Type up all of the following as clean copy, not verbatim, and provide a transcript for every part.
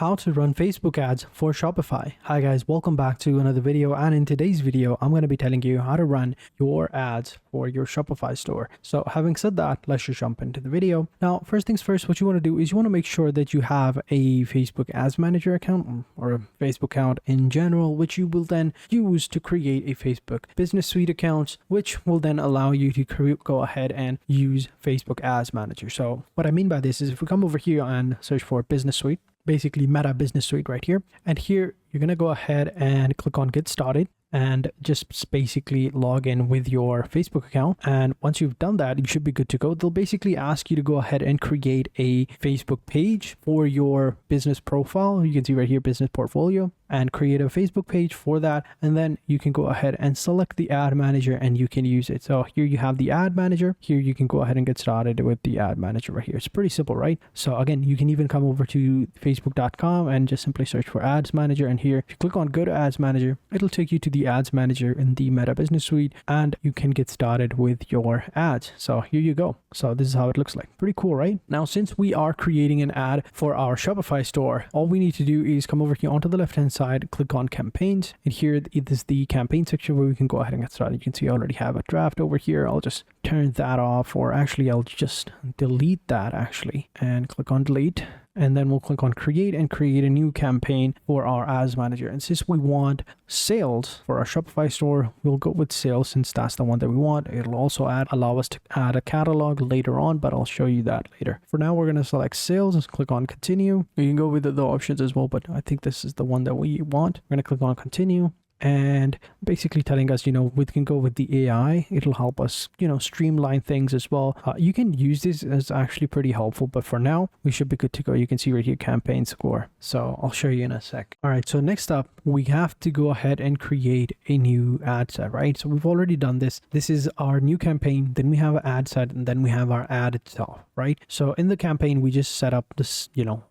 How to run Facebook ads for Shopify. Hi guys, welcome back to another video, and in today's video I'm going to be telling you how to run your ads for your Shopify store. So having said that, let's just jump into the video. Now first things first, what you want to do is you want to make sure that you have a Facebook Ads Manager account or a Facebook account in general, which you will then use to create a Facebook Business Suite account, which will then allow you to go ahead and use Facebook Ads Manager. So what I mean by this is if we come over here and search for Business Suite, basically Meta Business Suite right here. And here you're going to go ahead and click on Get Started and just basically log in with your Facebook account. And once you've done that, you should be good to go. They'll basically ask you to go ahead and create a Facebook page for your business profile. You can see right here, business portfolio, and create a Facebook page for that. And then you can go ahead and select the ad manager and you can use it. So here you have the ad manager. Here you can go ahead and get started with the ad manager right here. It's pretty simple, right? So again, you can even come over to facebook.com and just simply search for ads manager. And here, if you click on go to ads manager, it'll take you to the ads manager in the Meta Business Suite, and you can get started with your ads. So here you go. So this is how it looks like. Pretty cool, right? Now, since we are creating an ad for our Shopify store, all we need to do is come over here onto the left-hand side, click on campaigns, and here it is the campaign section where we can go ahead and get started. You can see I already have a draft over here. I'll just turn that off, or actually I'll just delete that actually and click on delete. And then we'll click on create and create a new campaign for our ads manager. And since we want sales for our Shopify store, we'll go with sales since that's the one that we want. It'll also allow us to add a catalog later on, but I'll show you that later. For now, we're going to select sales and click on continue. You can go with the options as well, but I think this is the one that we want. We're going to click on continue. And basically telling us, we can go with the AI. It'll help us, streamline things as well. You can use this as actually pretty helpful, but for now, we should be good to go. You can see right here, campaign score. So I'll show you in a sec. All right, so next up, we have to go ahead and create a new ad set, right? So we've already done this. This is our new campaign. Then we have an ad set, and then we have our ad itself, right? So in the campaign, we just set up this,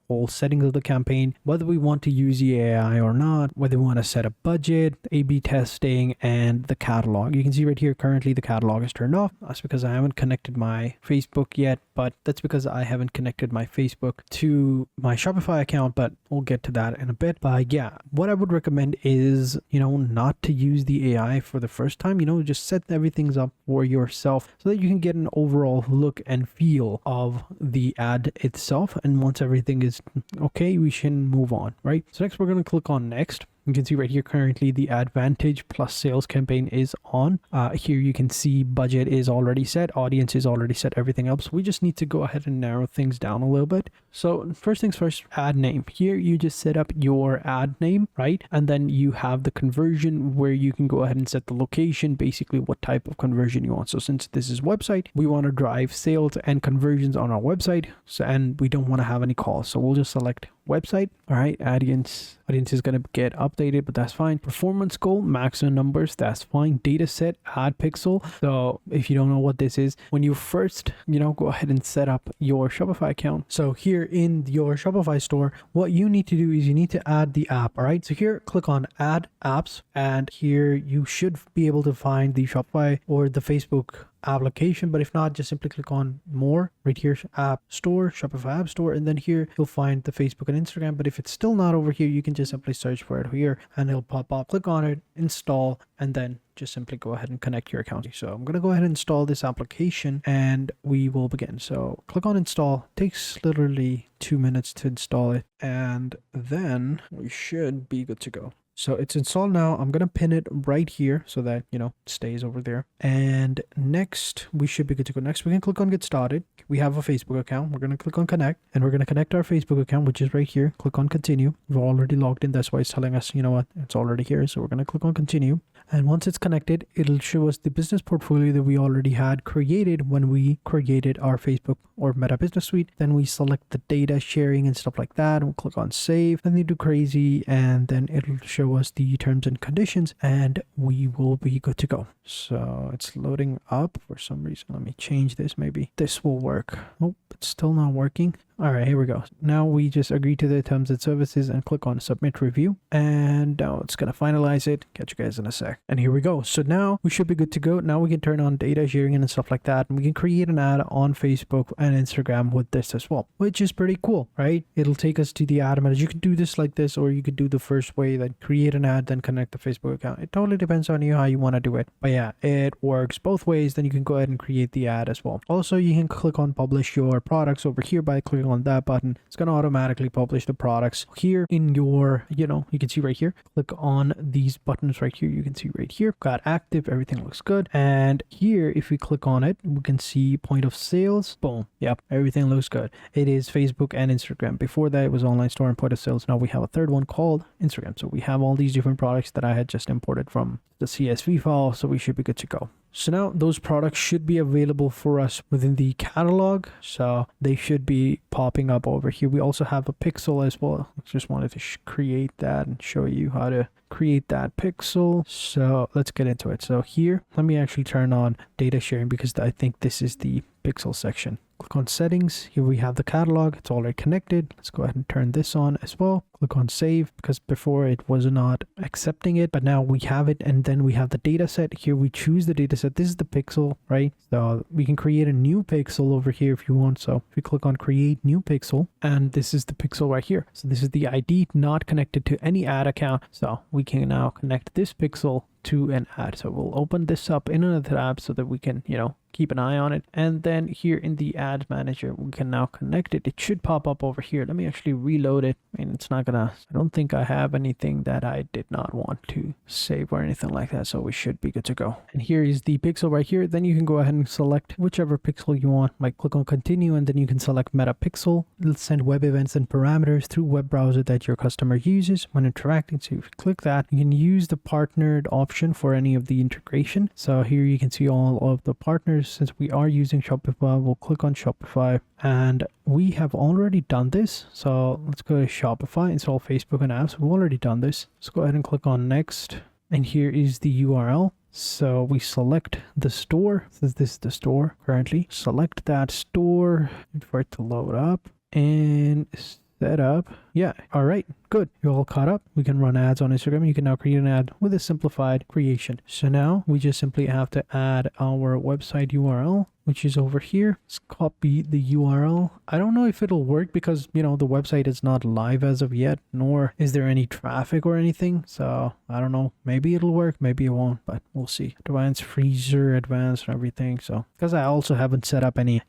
whole settings of the campaign, whether we want to use the AI or not, whether we want to set a budget, A/B testing, and the catalog. You can see right here, currently the catalog is turned off. That's because I haven't connected my Facebook yet, but that's because I haven't connected my Facebook to my Shopify account, but we'll get to that in a bit. But yeah, what I would recommend is, not to use the AI for the first time, just set everything up for yourself so that you can get an overall look and feel of the ad itself. And once everything is okay, we should move on, right? So next we're going to click on next. You can see right here, currently the Advantage plus sales campaign is on. Here you can see budget is already set, audience is already set, everything else. We just need to go ahead and narrow things down a little bit. So first things first, ad name. Here you just set up your ad name, right? And then you have the conversion where you can go ahead and set the location, basically what type of conversion you want. So since this is website, we want to drive sales and conversions on our website. So, and we don't want to have any calls. So we'll just select website. All right, audience is going to get updated, but that's fine. Performance goal, maximum numbers, that's fine. Data set, ad pixel. So if you don't know what this is, when you first, go ahead and set up your Shopify account. So here in your Shopify store, what you need to do is you need to add the app. All right, so here click on add apps, and here you should be able to find the Shopify or the Facebook application, but if not, just simply click on more right here, app store, Shopify app store, and then here you'll find the Facebook and Instagram. But if it's still not over here, you can just simply search for it here and it'll pop up. Click on it, install, and then just simply go ahead and connect your account. So I'm going to go ahead and install this application and we will begin. So click on install. It takes literally 2 minutes to install it, and then we should be good to go. So it's installed now. I'm going to pin it right here so that, it stays over there. And next, we should be good to go. Next, we can click on get started. We have a Facebook account. We're going to click on connect, and we're going to connect our Facebook account, which is right here. Click on continue. We're already logged in. That's why it's telling us, it's already here. So we're going to click on continue. And once it's connected, it'll show us the business portfolio that we already had created when we created our Facebook or Meta Business Suite. Then we select the data sharing and stuff like that. We'll click on save. Then they do crazy, and then it'll show us the terms and conditions, and we will be good to go. So it's loading up for some reason. Let me change this. Maybe this will work. Oh, it's still not working. All right, here we go. Now we just agree to the terms and services and click on submit review. And now it's going to finalize it. Catch you guys in a sec. And here we go. So now we should be good to go. Now we can turn on data sharing and stuff like that. And we can create an ad on Facebook and Instagram with this as well, which is pretty cool, right? It'll take us to the ad manager. You can do this like this, or you could do the first way, then create an ad, then connect the Facebook account. It totally depends on you how you want to do it. But yeah, it works both ways. Then you can go ahead and create the ad as well. Also, you can click on publish your products over here by clicking on that button. It's going to automatically publish the products here in your, you can see right here. Click on these buttons right here. You can see right here, got active, everything looks good. And here, if we click on it, we can see point of sales. Boom. Yep, everything looks good. It is Facebook and Instagram. Before that, it was online store and point of sales. Now we have a third one called Instagram. So we have all these different products that I had just imported from the CSV file. So we should be good to go. So now those products should be available for us within the catalog. So they should be popping up over here. We also have a pixel as well. Just wanted to create that and show you how to create that pixel. So let's get into it. So here, let me actually turn on data sharing because I think this is the pixel section. Click on settings. Here we have the catalog. It's already connected. Let's go ahead and turn this on as well. Click on save because before it was not accepting it, but now we have it. And then we have the data set. Here we choose the data set. This is the pixel, right? So we can create a new pixel over here if you want. So if you click on create new pixel, and this is the pixel right here. So this is the ID not connected to any ad account. So we can now connect this pixel to an ad. So we'll open this up in another tab so that we can, keep an eye on it. And then here in the ad manager, we can now connect it. It should pop up over here. Let me actually reload it. I mean, it's not gonna, I don't think I have anything that I did not want to save or anything like that. So we should be good to go. And here is the pixel right here. Then you can go ahead and select whichever pixel you want. Like click on continue, and then you can select meta pixel. It'll send web events and parameters through web browser that your customer uses when interacting. So if you click that, you can use the partnered option for any of the integration. So here you can see all of the partners. Since we are using Shopify, we'll click on Shopify, and we have already done this. So let's go to Shopify, install Facebook and apps. We've already done this. Let's go ahead and click on next. And here is the URL. So we select the store. Since this is the store currently, select that store for it to load up and set up. Yeah. All right. Good. You're all caught up. We can run ads on Instagram. You can now create an ad with a simplified creation. So now we just simply have to add our website URL, which is over here. Let's copy the URL. I don't know if it'll work because, the website is not live as of yet, nor is there any traffic or anything. So I don't know. Maybe it'll work. Maybe it won't, but we'll see. Advanced freezer, advanced and everything. So because I also haven't set up any,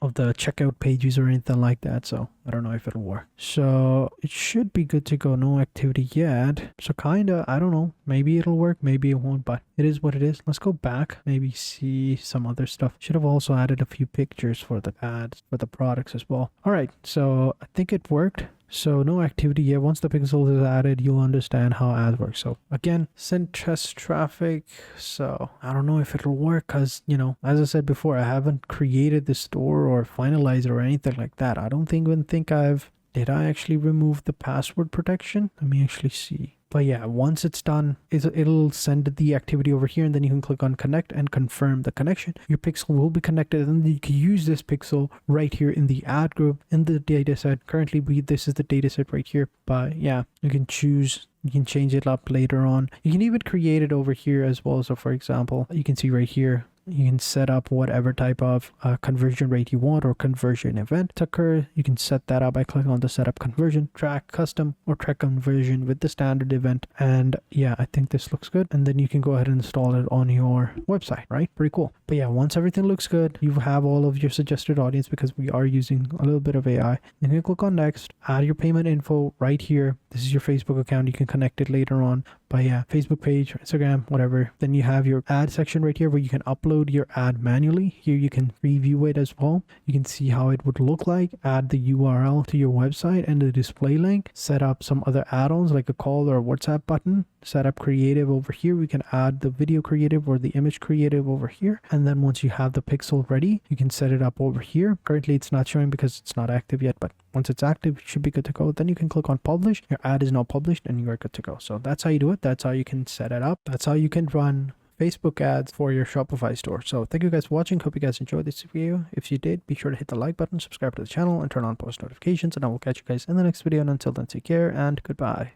of the checkout pages or anything like that. So I don't know if it'll work. So it should be good to go. No activity yet. So kinda, I don't know. Maybe it'll work. Maybe it won't, but it is what it is. Let's go back. Maybe see some other stuff. Should have also added a few pictures for the ads, for the products as well. All right. So I think it worked. So no activity yet. Once the pixel is added, you'll understand how ads work. So again, send test traffic. So I don't know if it'll work because, as I said before, I haven't created the store or finalized or anything like that. I don't even think did I actually remove the password protection? Let me actually see. But yeah, once it's done, it'll send the activity over here, and then you can click on connect and confirm the connection. Your pixel will be connected, and you can use this pixel right here in the ad group in the data set. Currently, this is the data set right here. But yeah, you can change it up later on. You can even create it over here as well. So for example, you can see right here, you can set up whatever type of conversion rate you want or conversion event to occur. You can set that up by clicking on the setup conversion, track custom, or track conversion with the standard event. And yeah, I think this looks good. And then you can go ahead and install it on your website, right? Pretty cool. But yeah, once everything looks good, you have all of your suggested audience because we are using a little bit of AI. Then you click on next, add your payment info right here. This is your Facebook account. You can connect it later on. But yeah, Facebook page, Instagram, whatever. Then you have your ad section right here where you can upload your ad manually. Here you can preview it as well. You can see how it would look like. Add the URL to your website and the display link. Set up some other add-ons like a call or a WhatsApp button. Set up creative over here. We can add the video creative or the image creative over here. And then once you have the pixel ready, you can set it up over here. Currently it's not showing because it's not active yet, but once it's active, it should be good to go. Then you can click on publish. Your ad is now published and you are good to go. So that's how you do it. That's how you can set it up. That's how you can run Facebook ads for your Shopify store. So thank you guys for watching. Hope you guys enjoyed this video. If you did, be sure to hit the like button, subscribe to the channel, and turn on post notifications, and I will catch you guys in the next video. And until then, take care and goodbye.